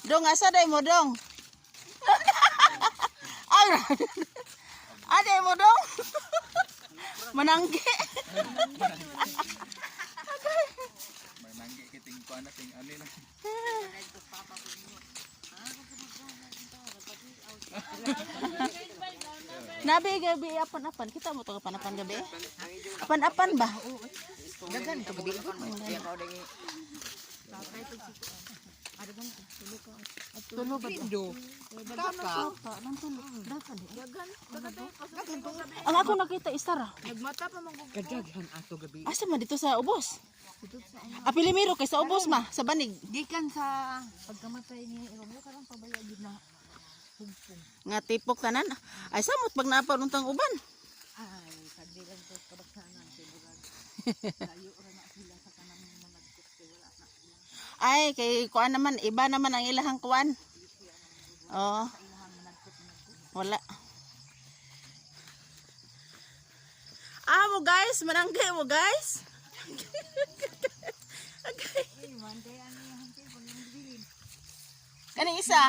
Dong, asa day mo dong? Ay, aday mo dong? Mananggi. Mananggi kiting kuan ting ani na. Nabi gabi apan-apan kita mo to apan-apan gabi. Apan-apan ba? Dagan ka gabi ko. Tulo ba? Indo. Kaka. Ang ako nakita isara. Nagmata pa man Kadaghan ato gabi. Asa man dito sa ubos? Apilimiro kay sa ubos ma, sa banig. gikan sa pagkamatay ni Romo karang pabaya gid na hugpong. Nga tipok tanan. Ay samot pag naparuntang uban. Ay, kadilan ko kabaksanan sigurado. Layo ra na sila sa kanang managkot kay wala na. Ay kay kuan naman iba naman ang ilahang kuan. Oh. Wala. Mo guys, mananggi mo guys. Okay. Kani isa.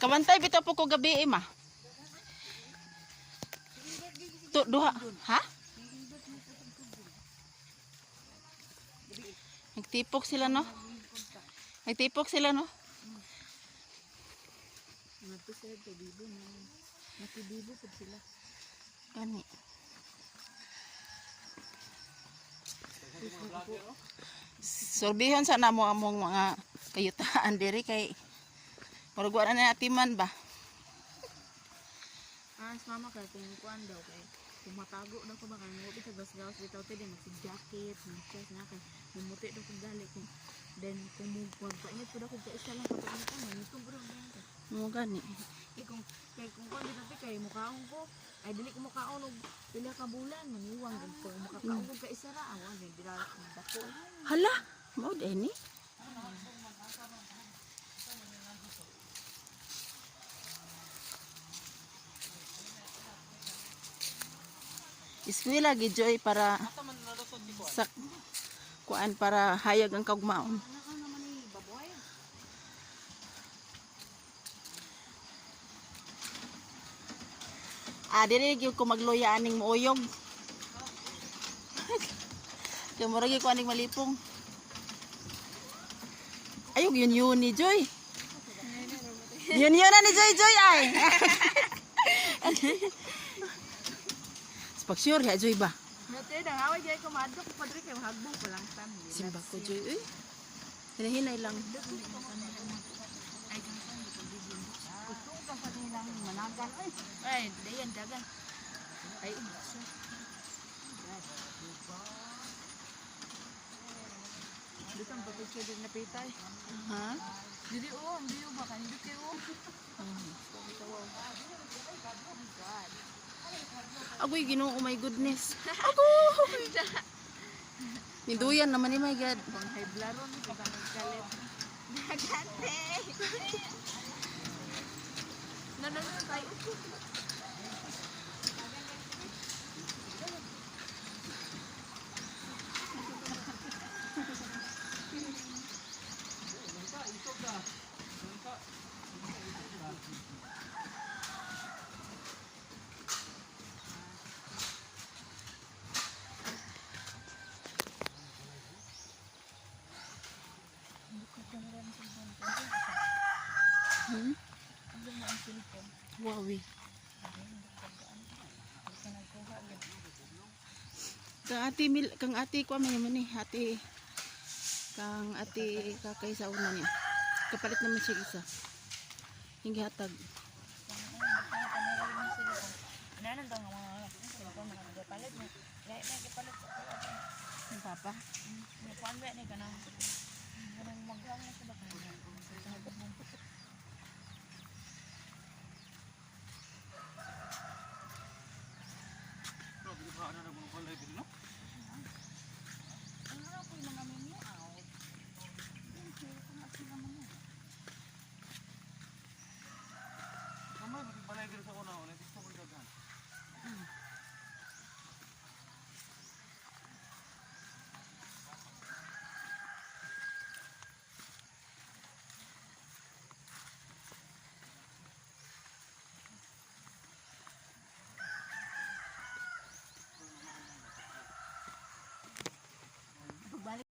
Kamantay bitaw po ko gabi ma. Duha, ha? Nagtipok sila no? Nagtipok sila no? Nakibibo pud sila. Kani. Sorbihon sa namo among mga kayutaan diri kay murag wa na atiman ba? Mama kay kung kuan daw kay kung matago daw ko ba kay mo sa gas-gas bitaw te din mag-jacket, mag-chest na kay mumuti daw ko gali kung then kung mo kuan pa init pud ako kay isa lang patuon ko manito bro. Mo gani. Kung kuan dito kay mukaon ko ay dili ko mukaon og pila ka bulan maniwang gid ko makakaon ko kay isa ra awan gid dira dako. Hala, mao dinhi. Eskwela gid joy para sa kuan para hayag ang kaugmaon. Dili gyud ko magloya aning muuyog. Kay murag ko aning malipong. Ayog yun ni Joy. Yun na ni Joy ay. Pag sure ya Joy ba? Nate dangaway jay ko madto ko padre kay mahagbong ko lang tan. Simba ko Joy. Hinahinay lang. Kusog ka sa nilang managan ay dayan dagan. Ay isa. Dito ang papicture din napitay. Ha? Dili ang biyo ba kan di kayo. Agoy Ginoo, oh my goodness. Ako. Niduyan naman ni my god. Pang high blaron ko kan kalit. Dagante. Nananong tayo. Wawi. Kang ate ko man ni ate kang ate kakay sa una niya. Kapalit naman siya isa. Hingi hatag. Nanan daw nga mga ko nakapalit mo. Dai na gipalit ko. Ang papa. Ni kuan ba ni kanang maggang na sa bakay.